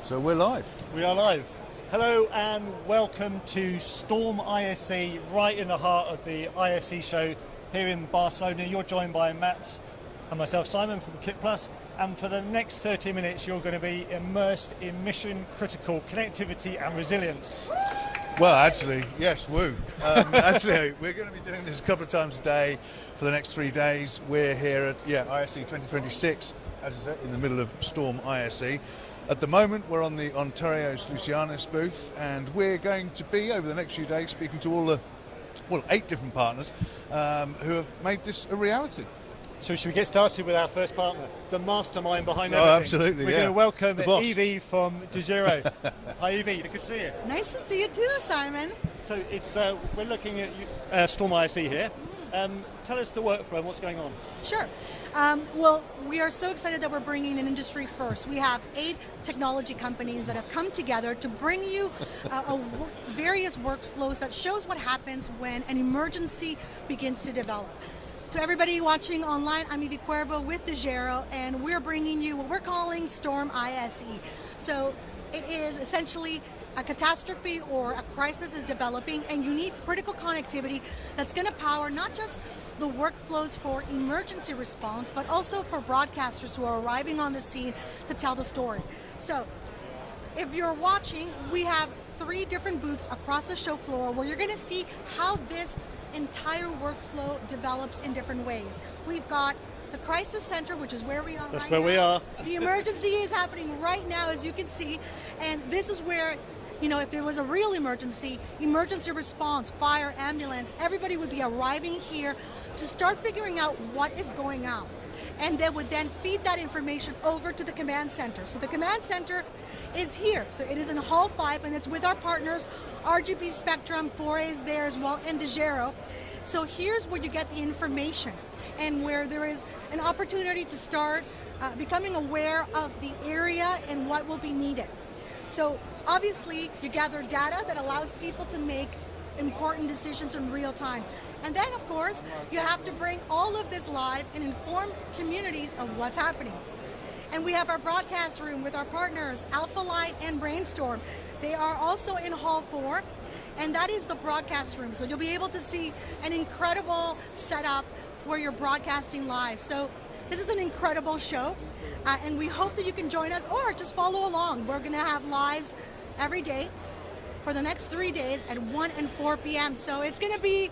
So we're live. We are live. Hello and welcome to Storm ISE, right in the heart of the ISE show here in Barcelona. You're joined by Matt and myself, Simon, from Kit Plus. And for the next 30 minutes, you're going to be immersed in mission-critical connectivity and resilience. Well, actually, yes, woo. Actually, we're going to be doing this a couple of times a day for the next 3 days. We're here at ISE 2026, as I said, in the middle of Storm ISE. At the moment, we're on the Ontario's Lucianus booth, and we're going to be, over the next few days, speaking to all the, 8 different partners who have made this a reality. So should we get started with our first partner, the mastermind behind everything? Oh, absolutely, We're going to welcome Evie from Dejero. Hi, Evie. Good to see you. Nice to see you too, Simon. So it's we're looking at Storm ISE here. Tell us the workflow and what's going on. Sure. Well, we are so excited that we're bringing an industry first. We have 8 technology companies that have come together to bring you various workflows that shows what happens when an emergency begins to develop. To everybody watching online, I'm Evie Cuervo with Dejero, and we're bringing you what we're calling Storm ISE. So it is essentially a catastrophe or a crisis is developing, and you need critical connectivity that's going to power not just the workflows for emergency response, but also for broadcasters who are arriving on the scene to tell the story. So if you're watching, we have 3 different booths across the show floor where you're going to see how this entire workflow develops in different ways. We've got the crisis center, which is where we are. That's where we are. The emergency is happening right now, as you can see, and this is where, if there was a real emergency response, fire, ambulance, everybody would be arriving here to start figuring out what is going on. And they would then feed that information over to the command center. So the command center is here. So it is in Hall 5, and it's with our partners, RGB Spectrum, Foray is there as well, and Dejero. So here's where you get the information, and where there is an opportunity to start becoming aware of the area and what will be needed. So obviously, you gather data that allows people to make important decisions in real time. And then, of course, you have to bring all of this live and inform communities of what's happening. And we have our broadcast room with our partners, Alpha Light and Brainstorm. They are also in Hall 4, and that is the broadcast room. So you'll be able to see an incredible setup where you're broadcasting live. So this is an incredible show, and we hope that you can join us or just follow along. We're going to have lives every day for the next 3 days at 1 and 4 p.m. So it's going to be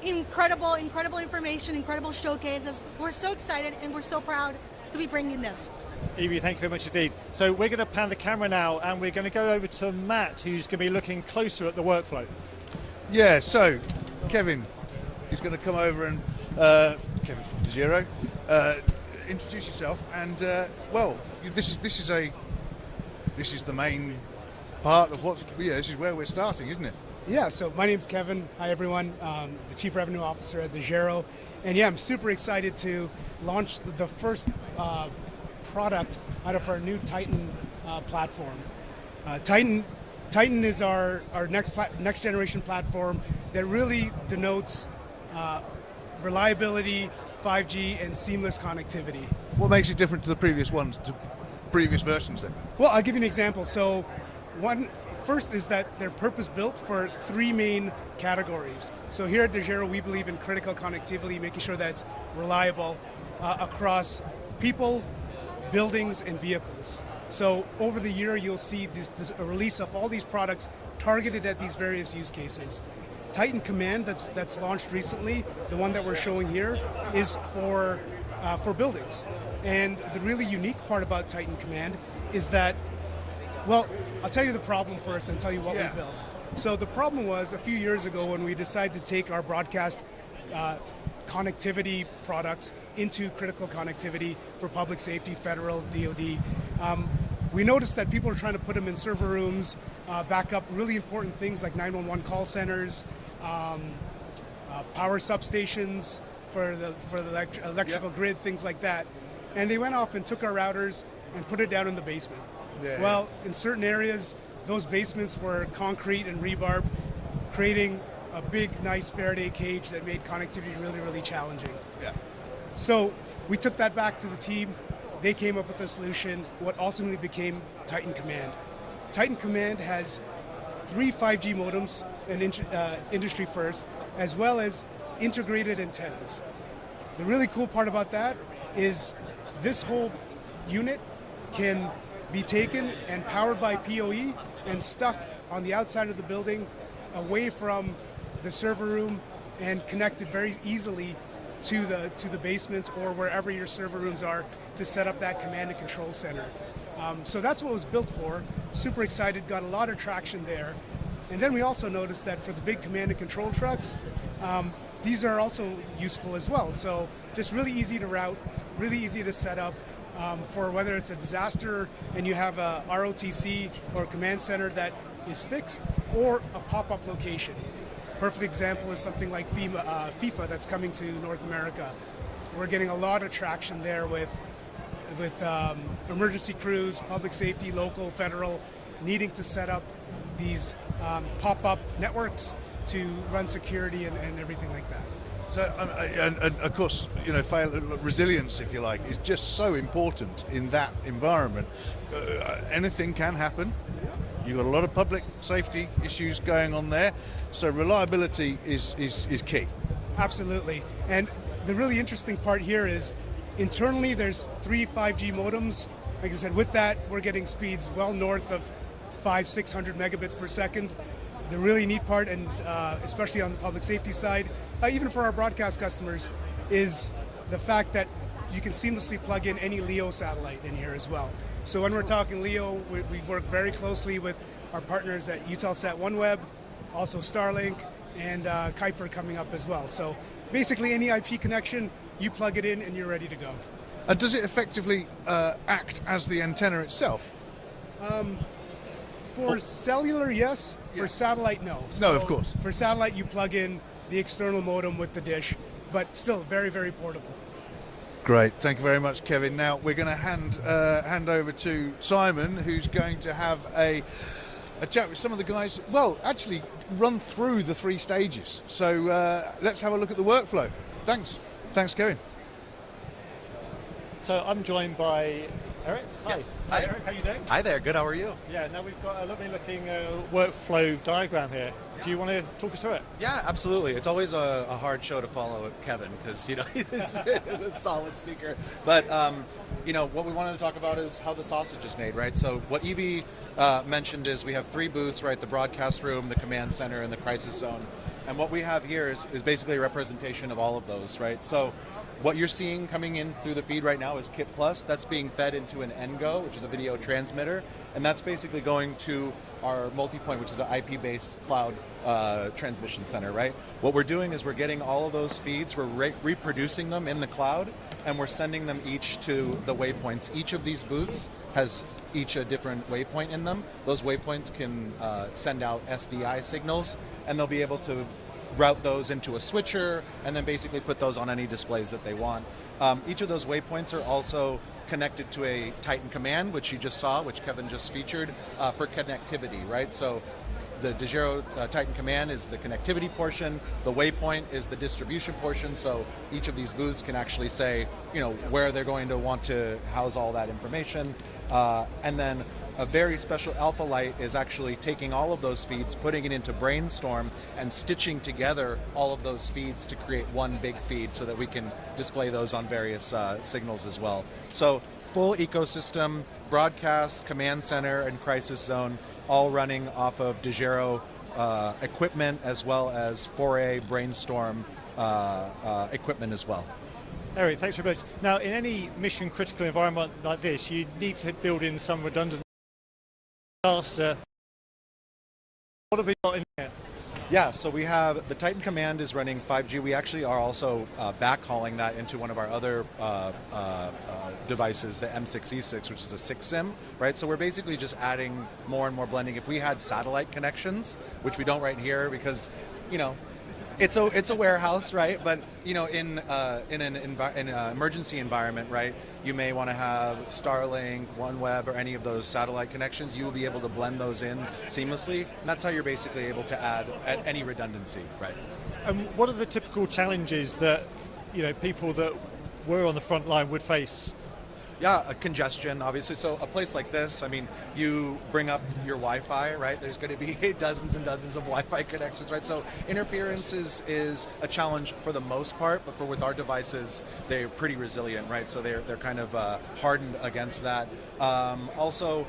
incredible information, incredible showcases. We're so excited and we're so proud to be bringing this. Evie, thank you very much indeed. So we're going to pan the camera now, and we're going to go over to Matt, who's going to be looking closer at the workflow. Yeah, so Kevin is going to come over and, Kevin from Dejero, introduce yourself, and this is the main part of this is where we're starting, isn't it? Yeah, so my name's Kevin. Hi everyone, the Chief Revenue Officer at Dejero. And yeah, I'm super excited to launch the first product out of our new Titan platform. Titan is our next generation platform that really denotes reliability, 5G, and seamless connectivity. What makes it different to the previous versions then? Well, I'll give you an example. So first is that they're purpose-built for 3 main categories. So here at Dejero, we believe in critical connectivity, making sure that it's reliable across people, buildings, and vehicles. So over the year, you'll see a release of all these products targeted at these various use cases. Titan Command, that's launched recently, the one that we're showing here, is for buildings. And the really unique part about Titan Command is that, well, I'll tell you the problem first and tell you what we built. So the problem was a few years ago when we decided to take our broadcast connectivity products into critical connectivity for public safety, federal, DoD. We noticed that people are trying to put them in server rooms, back up really important things like 911 call centers, power substations for the electrical grid, things like that. And they went off and took our routers and put it down in the basement. Yeah. Well, in certain areas, those basements were concrete and rebarb, creating a big, nice Faraday cage that made connectivity really, really challenging. Yeah. So we took that back to the team, they came up with a solution, what ultimately became Titan Command. Titan Command has 3 5G modems, an industry first, as well as integrated antennas. The really cool part about that is this whole unit can be taken and powered by PoE and stuck on the outside of the building away from the server room and connected very easily to the basement or wherever your server rooms are to set up that command and control center. So that's what it was built for. Super excited, got a lot of traction there. And then we also noticed that for the big command and control trucks, these are also useful as well. So just really easy to route, really easy to set up for whether it's a disaster and you have a ROTC or a command center that is fixed or a pop-up location. Perfect example is something like FIFA that's coming to North America. We're getting a lot of traction there with emergency crews, public safety, local, federal, needing to set up these pop-up networks to run security and everything like that. So, and of course, you know, resilience, if you like, is just so important in that environment. Anything can happen. You've got a lot of public safety issues going on there, so reliability is key. Absolutely. And the really interesting part here is internally there's 3 5G modems. Like I said, with that, we're getting speeds well north of 500-600 megabits per second. The really neat part, and especially on the public safety side, even for our broadcast customers, is the fact that you can seamlessly plug in any LEO satellite in here as well. So when we're talking LEO, we work very closely with our partners at Eutelsat OneWeb, also Starlink, and Kuiper coming up as well. So basically any IP connection, you plug it in and you're ready to go. And does it effectively act as the antenna itself? For cellular, yes. For satellite, no. No, of course. For satellite, you plug in the external modem with the dish, but still very, very portable. Great, thank you very much, Kevin. Now we're going to hand over to Simon, who's going to have a chat with some of the guys. Well, actually, run through the 3 stages. So let's have a look at the workflow. Thanks, Kevin. So I'm joined by Eric. Hi. Yes. Hi, Eric. How you doing? Hi there. Good. How are you? Yeah. Now we've got a lovely looking workflow diagram here. Do you want to talk us through it? Yeah, absolutely. It's always a hard show to follow Kevin because he's a solid speaker. But what we wanted to talk about is how the sausage is made, right? So what Evie mentioned is we have 3 booths, right? The broadcast room, the command center, and the crisis zone. And what we have here is basically a representation of all of those, right? So what you're seeing coming in through the feed right now is Kit Plus. That's being fed into an NGO, which is a video transmitter, and that's basically going to our multi-point, which is an IP-based cloud transmission center, right? What we're doing is we're getting all of those feeds, we're reproducing them in the cloud, and we're sending them each to the waypoints. Each of these booths has each a different waypoint in them. Those waypoints can send out SDI signals, and they'll be able to route those into a switcher and then basically put those on any displays that they want. Each of those waypoints are also connected to a Titan Command, which you just saw, which Kevin just featured, for connectivity, right? So the Dejero Titan Command is the connectivity portion, the waypoint is the distribution portion, so each of these booths can actually say, where they're going to want to house all that information. And then a very special alpha light is actually taking all of those feeds, putting it into Brainstorm, and stitching together all of those feeds to create one big feed so that we can display those on various signals as well. So full ecosystem, broadcast, command center, and crisis zone, all running off of Dejero equipment as well as 4A Brainstorm equipment as well. Eric, thanks very much. Now, in any mission critical environment like this, you need to build in some redundant disaster. What have we got in here? Yeah, so we have the Titan Command is running 5G. We actually are also backhauling that into one of our other devices, the M6E6, which is a 6 SIM, right? So we're basically just adding more and more blending. If we had satellite connections, which we don't right here because, it's a warehouse, right? But in an emergency environment, right? You may want to have Starlink, OneWeb, or any of those satellite connections. You will be able to blend those in seamlessly, and that's how you're basically able to add any redundancy, right? And what are the typical challenges that people that were on the front line would face? Yeah, congestion, obviously. So a place like this, I mean, you bring up your Wi-Fi, right? There's going to be dozens and dozens of Wi-Fi connections, right? So interference is a challenge for the most part, but with our devices, they're pretty resilient, right? So they're kind of hardened against that. Also,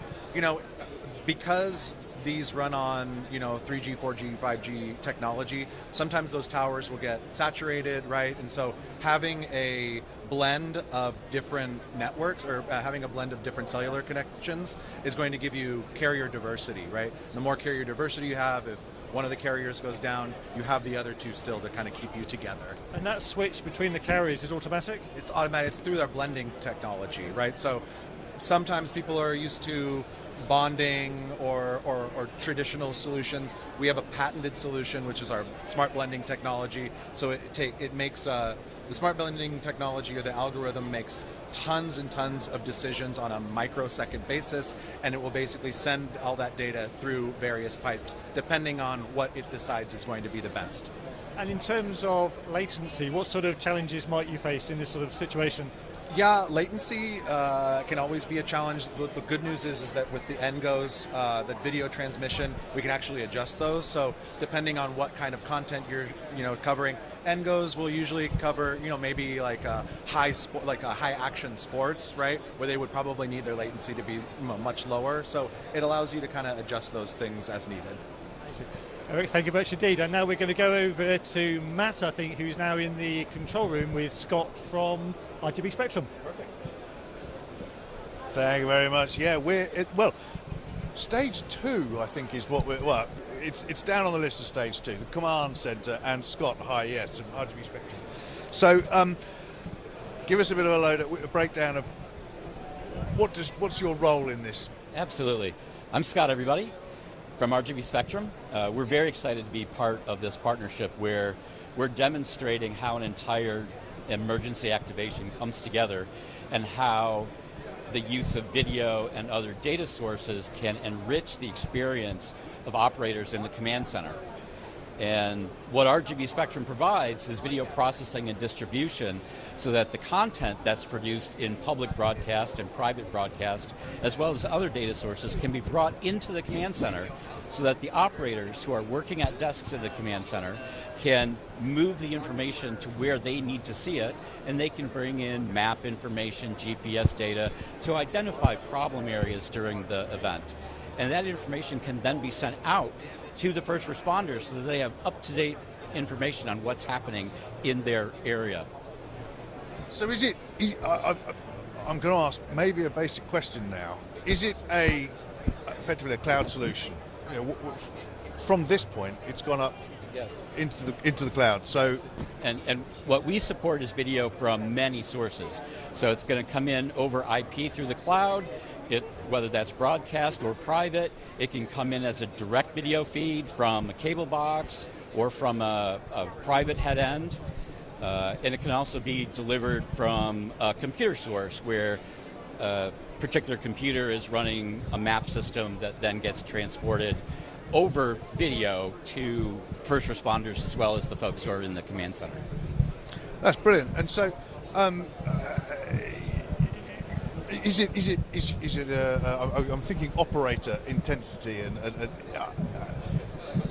because these run on 3G, 4G, 5G technology, sometimes those towers will get saturated, right? And so having a blend of different networks or having a blend of different cellular connections is going to give you carrier diversity, right? The more carrier diversity you have, if one of the carriers goes down, you have the other two still to kind of keep you together. And that switch between the carriers is automatic? It's automatic. It's through their blending technology, right? So sometimes people are used to bonding or traditional solutions. We have a patented solution, which is our smart blending technology. So it makes the smart blending technology, or the algorithm, makes tons and tons of decisions on a microsecond basis, and it will basically send all that data through various pipes depending on what it decides is going to be the best. And in terms of latency, what sort of challenges might you face in this sort of situation? Yeah, latency can always be a challenge. The good news is that with the NGOs, the video transmission, we can actually adjust those. So depending on what kind of content you're covering, NGOs will usually cover maybe like a high action sports, right, where they would probably need their latency to be much lower. So it allows you to kind of adjust those things as needed. Eric, thank you very much indeed. And now we're going to go over to Matt, I think, who's now in the control room with Scott from RGB Spectrum. Perfect. Thank you very much. Yeah, stage 2, I think, is what it's down on the list of stage 2, the command center and Scott High, yes, from RGB Spectrum. So, give us a bit of a breakdown of what's your role in this? Absolutely. I'm Scott, everybody, from RGB Spectrum. We're very excited to be part of this partnership where we're demonstrating how an entire emergency activation comes together and how the use of video and other data sources can enrich the experience of operators in the command center. And what RGB Spectrum provides is video processing and distribution so that the content that's produced in public broadcast and private broadcast, as well as other data sources, can be brought into the command center so that the operators who are working at desks in the command center can move the information to where they need to see it, and they can bring in map information, GPS data to identify problem areas during the event. And that information can then be sent out to the first responders so that they have up-to-date information on what's happening in their area. So I'm going to ask maybe a basic question now. Is it effectively a cloud solution? From this point, it's gone up into the cloud. So, and what we support is video from many sources. So it's going to come in over IP through the cloud. Whether that's broadcast or private, it can come in as a direct video feed from a cable box or from a private head end. And it can also be delivered from a computer source where a particular computer is running a map system that then gets transported over video to first responders as well as the folks who are in the command center. That's brilliant. And so, is it? I'm thinking operator intensity, and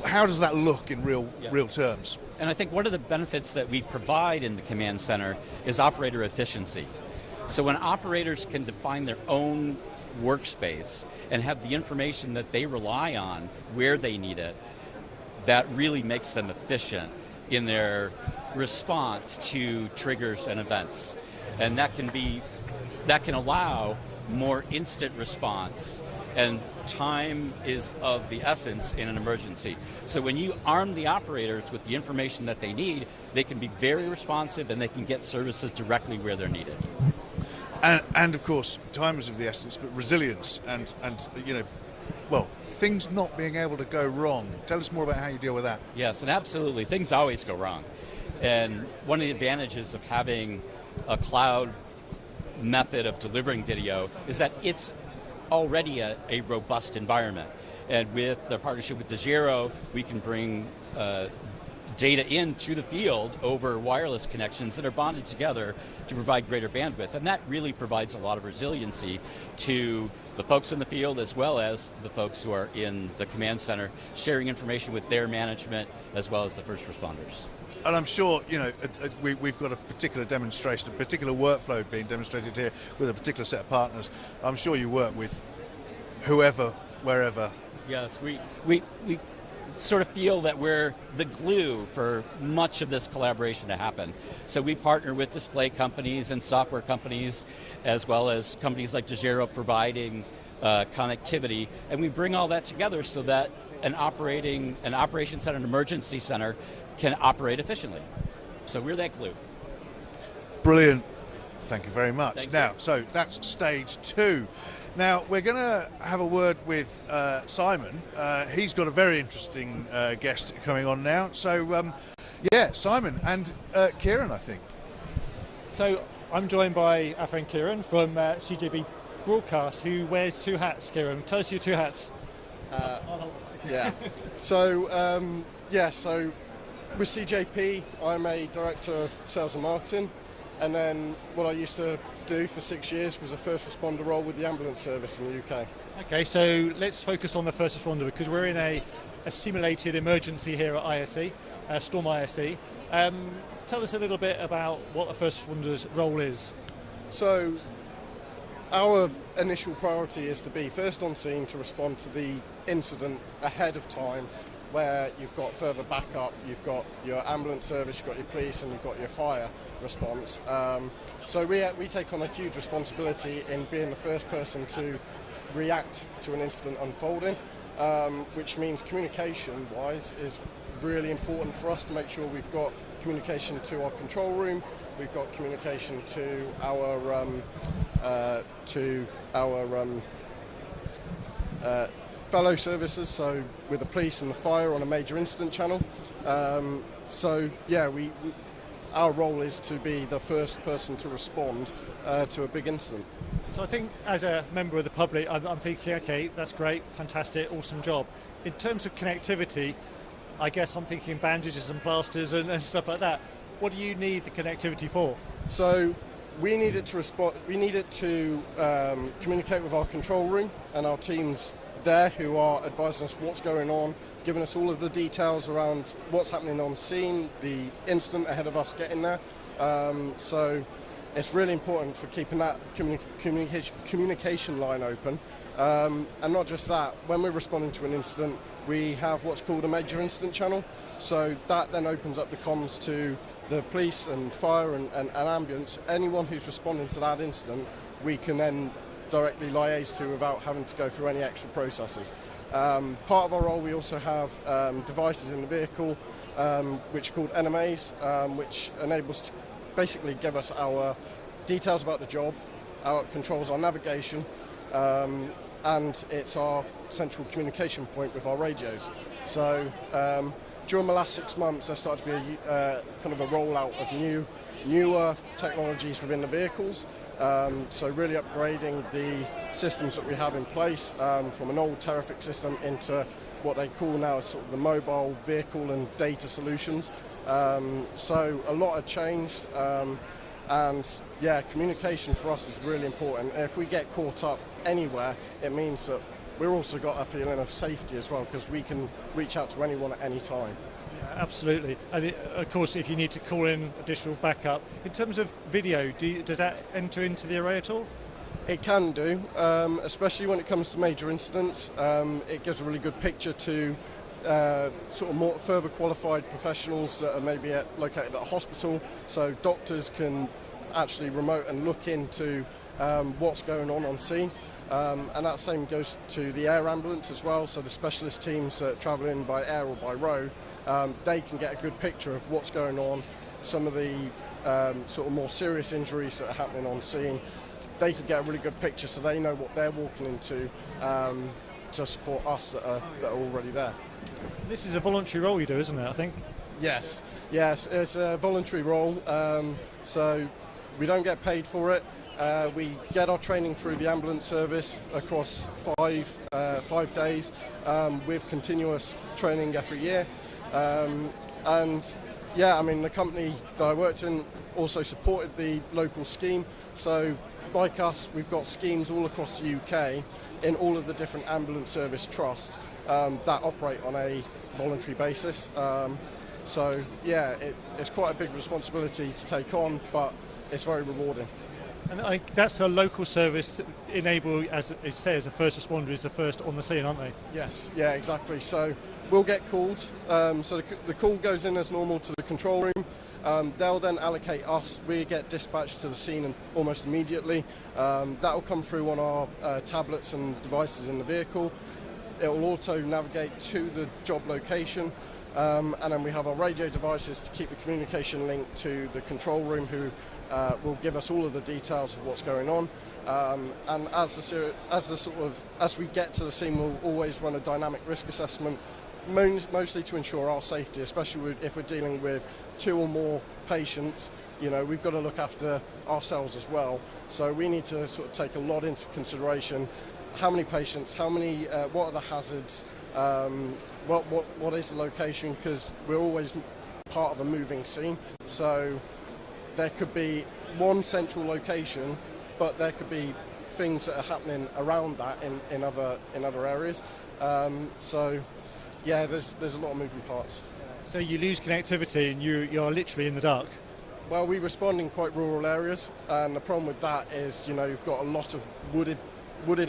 how does that look in real terms? And I think one of the benefits that we provide in the command center is operator efficiency. So when operators can define their own workspace and have the information that they rely on where they need it, that really makes them efficient in their response to triggers and events. And that can allow more instant response, and time is of the essence in an emergency. So when you arm the operators with the information that they need, they can be very responsive and they can get services directly where they're needed. And of course, time is of the essence, but resilience and things not being able to go wrong. Tell us more about how you deal with that. Yes, and absolutely, things always go wrong. And one of the advantages of having a cloud method of delivering video is that it's already a robust environment. And with the partnership with Dejero, we can bring data into the field over wireless connections that are bonded together to provide greater bandwidth. And that really provides a lot of resiliency to the folks in the field as well as the folks who are in the command center, sharing information with their management as well as the first responders. And I'm sure, we've got a particular demonstration, a particular workflow being demonstrated here with a particular set of partners. I'm sure you work with whoever, wherever. Yes, we sort of feel that we're the glue for much of this collaboration to happen. So we partner with display companies and software companies, as well as companies like Dejero providing connectivity, and we bring all that together so that an operation center, an emergency center, can operate efficiently. So we're that glue. Brilliant. Thank you very much. Thank now, you. so that's stage 2. Now, we're going to have a word with Simon. He's got a very interesting guest coming on now. So, Simon and Kieran, I think. So I'm joined by our friend Kieran from CJB Broadcast, who wears 2 hats. Kieran, tell us your 2 hats. Yeah. So, so with CJP, I'm a director of sales and marketing. And then what I used to do for 6 years was a first responder role with the ambulance service in the UK. Okay, so let's focus on the first responder because we're in a simulated emergency here at ISE, Storm ISE. Tell us a little bit about what a first responder's role is. So our initial priority is to be first on scene to respond to the incident ahead of time, where you've got further backup, you've got your ambulance service, you've got your police, and you've got your fire response. So we take on a huge responsibility in being the first person to react to an incident unfolding, which means communication-wise is really important for us to make sure we've got communication to our control room, we've got communication to our fellow services, so with the police and the fire on a major incident channel. Our role is to be the first person to respond to a big incident. So I think as a member of the public, I'm thinking, okay, that's great, fantastic, awesome job. In terms of connectivity, I guess I'm thinking bandages and plasters and stuff like that. What do you need the connectivity for? So we needed to respond. We needed to communicate with our control room and our teams there who are advising us what's going on, giving us all of the details around what's happening on scene, the incident ahead of us getting there. So it's really important for keeping that communication line open. And not just that, when we're responding to an incident, we have what's called a major incident channel. So that then opens up the comms to the police and fire and ambulance. Anyone who's responding to that incident, we can then directly liaise to without having to go through any extra processes. Part of our role, we also have devices in the vehicle, which are called NMAs, which enables to basically give us our details about the job, our controls our navigation, and it's our central communication point with our radios. So during the last 6 months, there started to be kind of a rollout of newer technologies within the vehicles. So really upgrading the systems that we have in place from an old Terrific system into what they call now sort of the mobile vehicle and data solutions. So a lot had changed, and communication for us is really important. And if we get caught up anywhere, it means that we've also got a feeling of safety as well, because we can reach out to anyone at any time. Absolutely, and of course if you need to call in additional backup. In terms of video, does that enter into the array at all? It can do, especially when it comes to major incidents. It gives a really good picture to sort of more further qualified professionals that are maybe located at a hospital, so doctors can actually remote and look into what's going on scene. And that same goes to the air ambulance as well, so the specialist teams that travel in by air or by road, they can get a good picture of what's going on, some of the sort of more serious injuries that are happening on scene. They can get a really good picture so they know what they're walking into to support us that are already there. This is a voluntary role you do, isn't it, I think? Yes, it's a voluntary role, so we don't get paid for it. We get our training through the ambulance service across 5 days with continuous training every year. And yeah, I mean, the company that I worked in also supported the local scheme. So like us, we've got schemes all across the UK in all of the different ambulance service trusts that operate on a voluntary basis. So yeah, it's quite a big responsibility to take on, but it's very rewarding. And that's a local service enable, as it says, a first responder is the first on the scene, aren't they? Yes, yeah, exactly. So we'll get called. So the call goes in as normal to the control room. They'll then allocate us. We get dispatched to the scene almost immediately. That will come through on our tablets and devices in the vehicle. It will auto navigate to the job location. And then we have our radio devices to keep the communication linked to the control room, who will give us all of the details of what's going on. And as we get to the scene, we'll always run a dynamic risk assessment, mostly to ensure our safety, especially if we're dealing with 2 or more patients. You know, we've got to look after ourselves as well. So we need to sort of take a lot into consideration. How many patients? How many? What are the hazards? What is the location? Because we're always part of a moving scene. So there could be one central location, but there could be things that are happening around that in other areas. So yeah, there's a lot of moving parts. So you lose connectivity and you're literally in the dark. Well, we respond in quite rural areas, and the problem with that is, you know, you've got a lot of wooded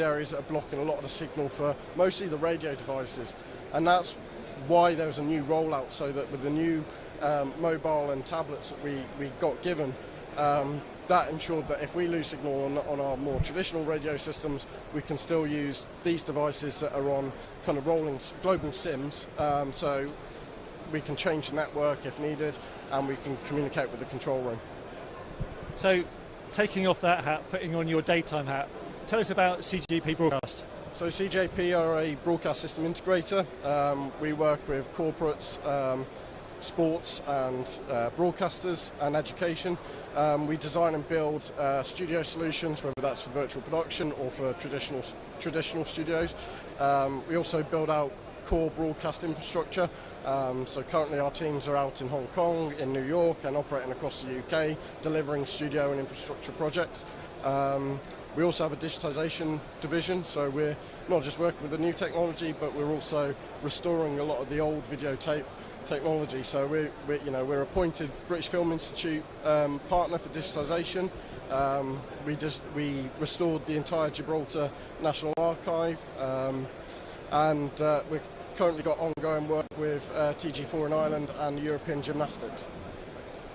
areas that are blocking a lot of the signal for mostly the radio devices, and that's why there was a new rollout, so that with the new mobile and tablets that we got given, that ensured that if we lose signal on our more traditional radio systems, we can still use these devices that are on kind of rolling global SIMs, so we can change the network if needed, and we can communicate with the control room. So taking off that hat, putting on your daytime hat, tell us about CJP Broadcast. So CJP are a broadcast system integrator. We work with corporates, sports and broadcasters and education. We design and build studio solutions, whether that's for virtual production or for traditional studios. We also build out core broadcast infrastructure. So currently our teams are out in Hong Kong, in New York, and operating across the UK, delivering studio and infrastructure projects. We also have a digitization division, so we're not just working with the new technology, but we're also restoring a lot of the old videotape technology. So we're appointed British Film Institute partner for digitization. We restored the entire Gibraltar National Archive, and we've currently got ongoing work with TG4 in Ireland and European Gymnastics.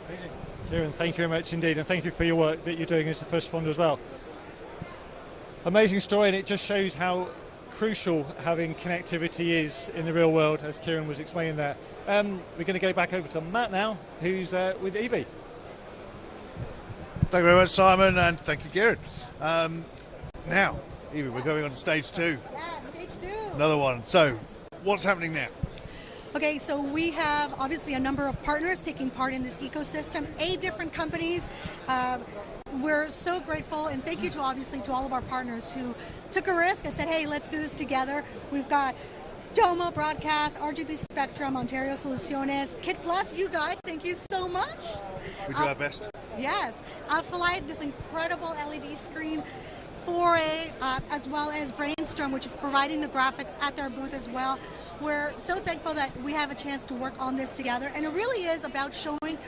Amazing. Kieran, thank you very much indeed, and thank you for your work that you're doing as a first responder as well. Amazing story, and it just shows how crucial having connectivity is in the real world, as Kieran was explaining there. We're going to go back over to Matt now, who's with Evie. Thank you very much, Simon, and thank you, Kieran. Now, Evie, we're going on to stage 2. Yeah, stage 2. Another one. So, what's happening now? Okay, so we have obviously a number of partners taking part in this ecosystem, 8 different companies. We're so grateful, and thank you to all of our partners who took a risk and said, hey, let's do this together. We've got Domo Broadcast, RGB Spectrum, Ontario Soluciones, Kit Plus, you guys, thank you so much. We do our best. Yes, Alphalite, this incredible LED screen, Foray, as well as Brainstorm, which is providing the graphics at their booth as well. We're so thankful that we have a chance to work on this together, and it really is about showing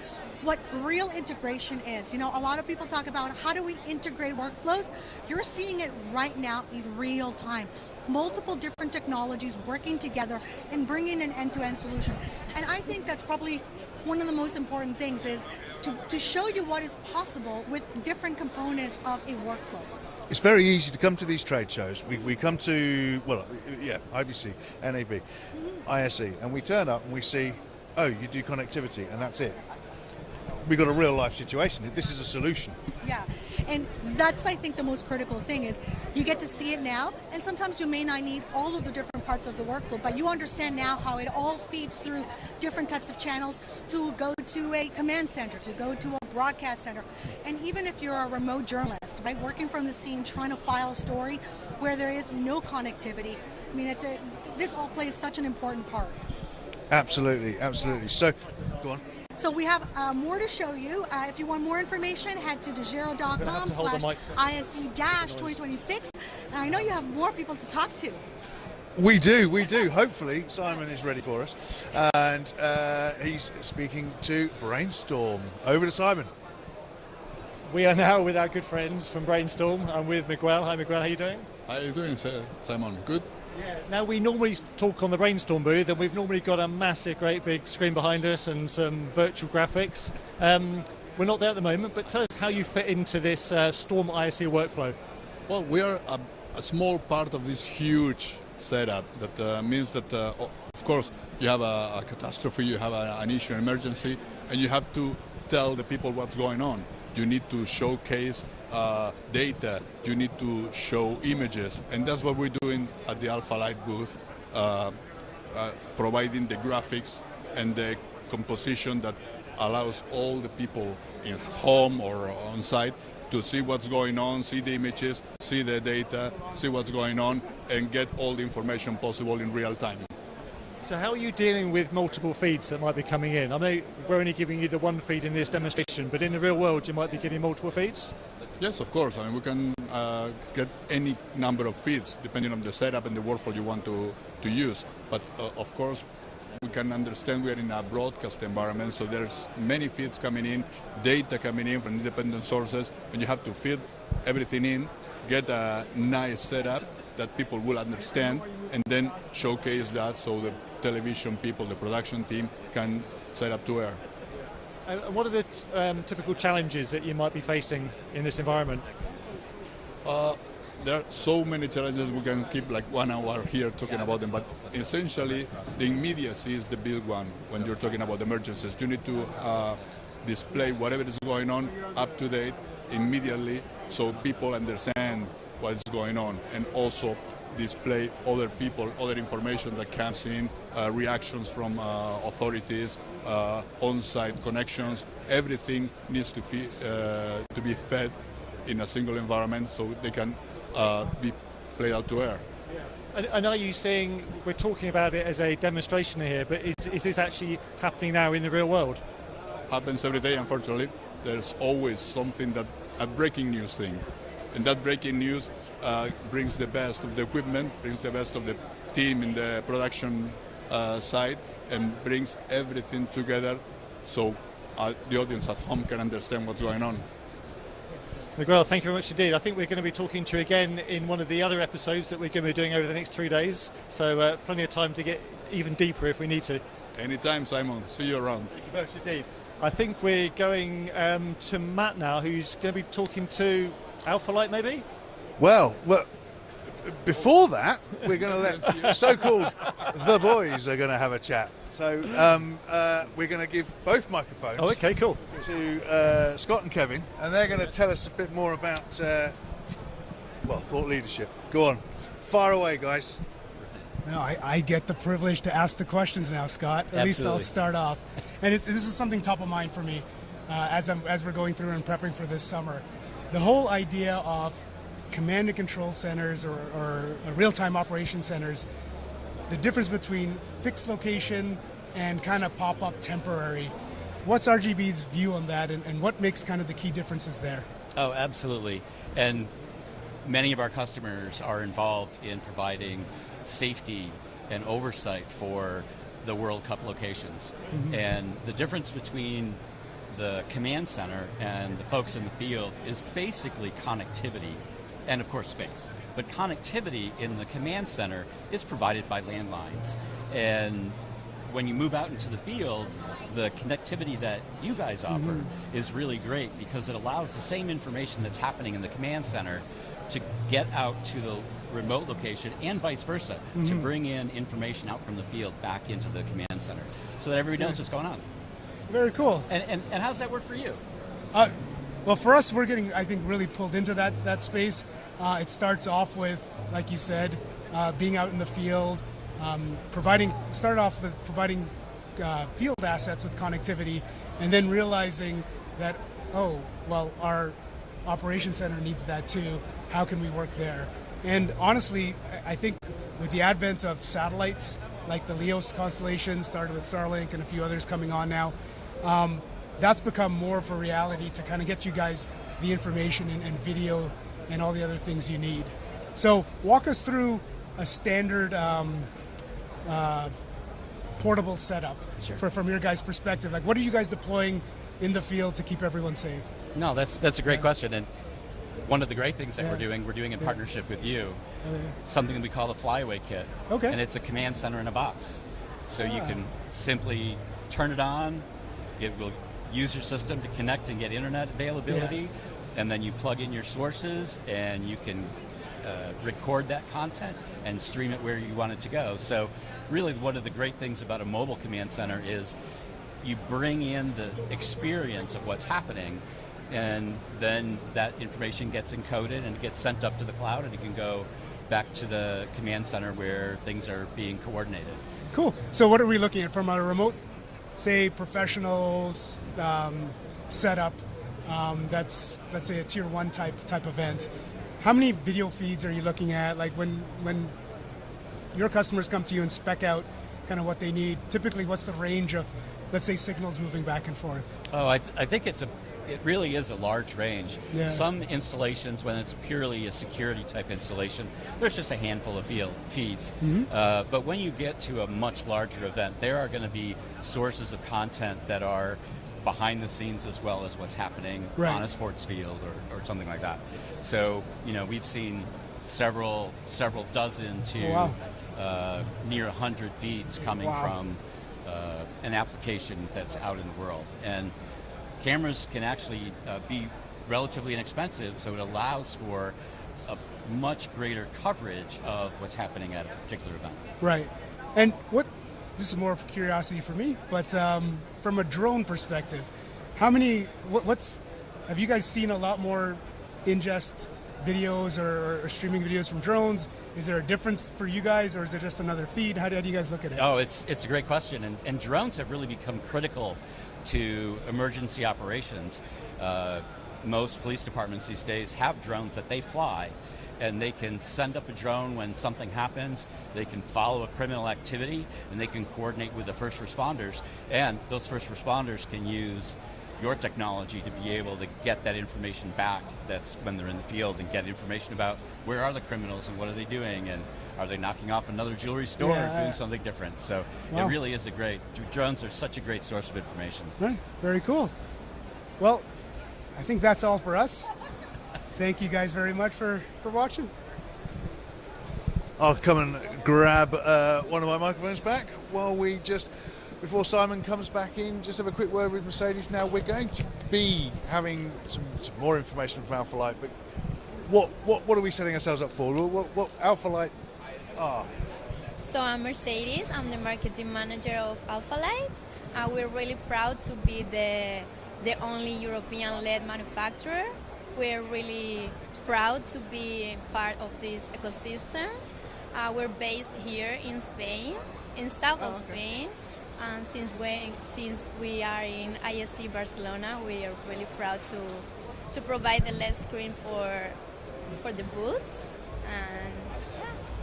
what real integration is. You know, a lot of people talk about how do we integrate workflows. You're seeing it right now in real time. Multiple different technologies working together and bringing an end-to-end solution. And I think that's probably one of the most important things, is to show you what is possible with different components of a workflow. It's very easy to come to these trade shows. We come to, well, yeah, IBC, NAB, ISE, and we turn up and we see, oh, you do connectivity, and that's it. We've got a real life situation. This is a solution. Yeah, and that's, I think, the most critical thing is you get to see it now, and sometimes you may not need all of the different parts of the workflow, but you understand now how it all feeds through different types of channels to go to a command center, to go to a broadcast center. And even if you're a remote journalist, right, working from the scene, trying to file a story where there is no connectivity, I mean, this all plays such an important part. Absolutely, absolutely. So, go on. So we have more to show you. If you want more information, head to dejero.com/ISE-2026. And I know you have more people to talk to. We do. Hopefully, Simon is ready for us. And he's speaking to Brainstorm. Over to Simon. We are now with our good friends from Brainstorm. I'm with Miguel. Hi Miguel, how are you doing? How are you doing, Simon? Good? Yeah. Now we normally talk on the Brainstorm booth, and we've normally got a massive, great big screen behind us and some virtual graphics. We're not there at the moment, but tell us how you fit into this Storm ISE workflow. Well, we are a small part of this huge setup. That means that, of course, you have a catastrophe, you have an issue, an emergency, and you have to tell the people what's going on. You need to showcase data, you need to show images, and that's what we're doing at the Alpha Light booth, providing the graphics and the composition that allows all the people in home or on site to see what's going on, see the images, see the data, see what's going on, and get all the information possible in real time. So how are you dealing with multiple feeds that might be coming in? I know we're only giving you the one feed in this demonstration, but in the real world you might be getting multiple feeds? Yes, of course. I mean, we can get any number of feeds depending on the setup and the workflow you want to use. But of course, we can understand we are in a broadcast environment, so there's many feeds coming in, data coming in from independent sources, and you have to feed everything in, get a nice setup that people will understand, and then showcase that so the television people, the production team, can set up to air. And what are the typical challenges that you might be facing in this environment? There are so many challenges, we can keep like 1 hour here talking about them, but essentially the immediacy is the big one when you're talking about emergencies. You need to display whatever is going on up to date immediately so people understand what's going on, and also display other people, other information that comes in, reactions from authorities, on-site connections. Everything needs to be fed in a single environment so they can be played out to air. And are you saying, we're talking about it as a demonstration here, but is this actually happening now in the real world? Happens every day, unfortunately. There's always something a breaking news thing. And that breaking news brings the best of the equipment, brings the best of the team in the production side, and brings everything together so the audience at home can understand what's going on. Miguel, thank you very much indeed. I think we're going to be talking to you again in one of the other episodes that we're going to be doing over the next 3 days. So plenty of time to get even deeper if we need to. Anytime, Simon. See you around. Thank you very much indeed. I think we're going to Matt now, who's going to be talking to Alpha Light, maybe? Well, before that, we're going to let so-called the boys are going to have a chat. So we're going to give both microphones. Oh, okay, cool. To Scott and Kevin, and they're going to tell us a bit more about, thought leadership. Go on, fire away, guys. No, I get the privilege to ask the questions now, Scott. At least I'll start off. And this is something top of mind for me as we're going through and prepping for this summer. The whole idea of command and control centers or real-time operation centers, the difference between fixed location and kind of pop-up temporary. What's RGB's view on that, and what makes kind of the key differences there? Oh, absolutely. And many of our customers are involved in providing safety and oversight for the World Cup locations. Mm-hmm. And the difference between the command center and the folks in the field is basically connectivity and, of course, space. But connectivity in the command center is provided by landlines. And when you move out into the field, the connectivity that you guys offer is really great because it allows the same information that's happening in the command center to get out to the remote location and vice versa, to bring in information out from the field back into the command center so that everybody knows what's going on. Very cool. And how's that work for you? Well, for us, we're getting, I think, really pulled into that space. It starts off with, like you said, being out in the field, providing field assets with connectivity, and then realizing that, our operations center needs that too. How can we work there? And honestly, I think with the advent of satellites like the LEOS constellation, started with Starlink and a few others coming on now. That's become more of a reality to kind of get you guys the information and video and all the other things you need. So walk us through a standard portable setup from your guys' perspective. Like, what are you guys deploying in the field to keep everyone safe? No, that's a great question. And one of the great things that we're doing in partnership with you, something that we call the flyaway kit. Okay. And it's a command center in a box. So you can simply turn it on, it will use your system to connect and get internet availability, and then you plug in your sources and you can record that content and stream it where you want it to go. So really one of the great things about a mobile command center is you bring in the experience of what's happening, and then that information gets encoded and it gets sent up to the cloud, and it can go back to the command center where things are being coordinated. Cool. So what are we looking at from a remote, say, professionals setup? That's, let's say, a tier 1 type event. How many video feeds are you looking at? Like when your customers come to you and spec out kind of what they need, typically what's the range of, let's say, signals moving back and forth? Oh, I think it really is a large range. Yeah. Some installations, when it's purely a security type installation, there's just a handful of feeds. But when you get to a much larger event, there are going to be sources of content that are behind the scenes as well as what's happening on a sports field or something like that. So, we've seen several dozen to near 100 feeds coming from an application that's out in the world. And cameras can actually be relatively inexpensive, so it allows for a much greater coverage of what's happening at a particular event. Right. And this is more of curiosity for me, but from a drone perspective, have you guys seen a lot more ingest videos or streaming videos from drones? Is there a difference for you guys, or is it just another feed? How do you guys look at it? Oh, it's a great question, and drones have really become critical to emergency operations. Most police departments these days have drones that they fly, and they can send up a drone when something happens, they can follow a criminal activity, and they can coordinate with the first responders, and those first responders can use your technology to be able to get that information back. That's when they're in the field, and get information about where are the criminals and what are they doing, and are they knocking off another jewelry store or doing something different. So it really is drones are such a great source of information. Right, very cool. Well, I think that's all for us. Thank you guys very much for watching. I'll come and grab one of my microphones back before Simon comes back in, just have a quick word with Mercedes. Now, we're going to be having some more information from Alpha Light, but what are we setting ourselves up for? What Alpha Light are? So I'm Mercedes, I'm the marketing manager of Alpha Light. We're really proud to be the only European-led manufacturer. We're really proud to be part of this ecosystem. We're based here in Spain, in south of Spain. And since we are in ISE Barcelona, we are really proud to provide the LED screen for the booths. And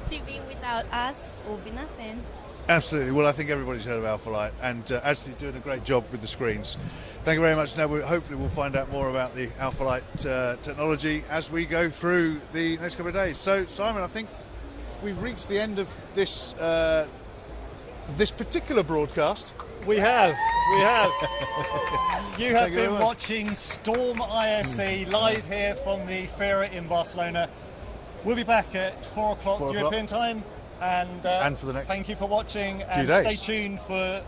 TV without us will be nothing. Absolutely. Well, I think everybody's heard of Alpha Light, and actually doing a great job with the screens. Thank you very much. Now, hopefully we'll find out more about the Alpha Light technology as we go through the next couple of days. So, Simon, I think we've reached the end of this this particular broadcast. We have. You have been watching Storm ISE live here from the Fair in Barcelona. We'll be back at 4 o'clock European time. And for the next thank you for watching, and days. stay tuned for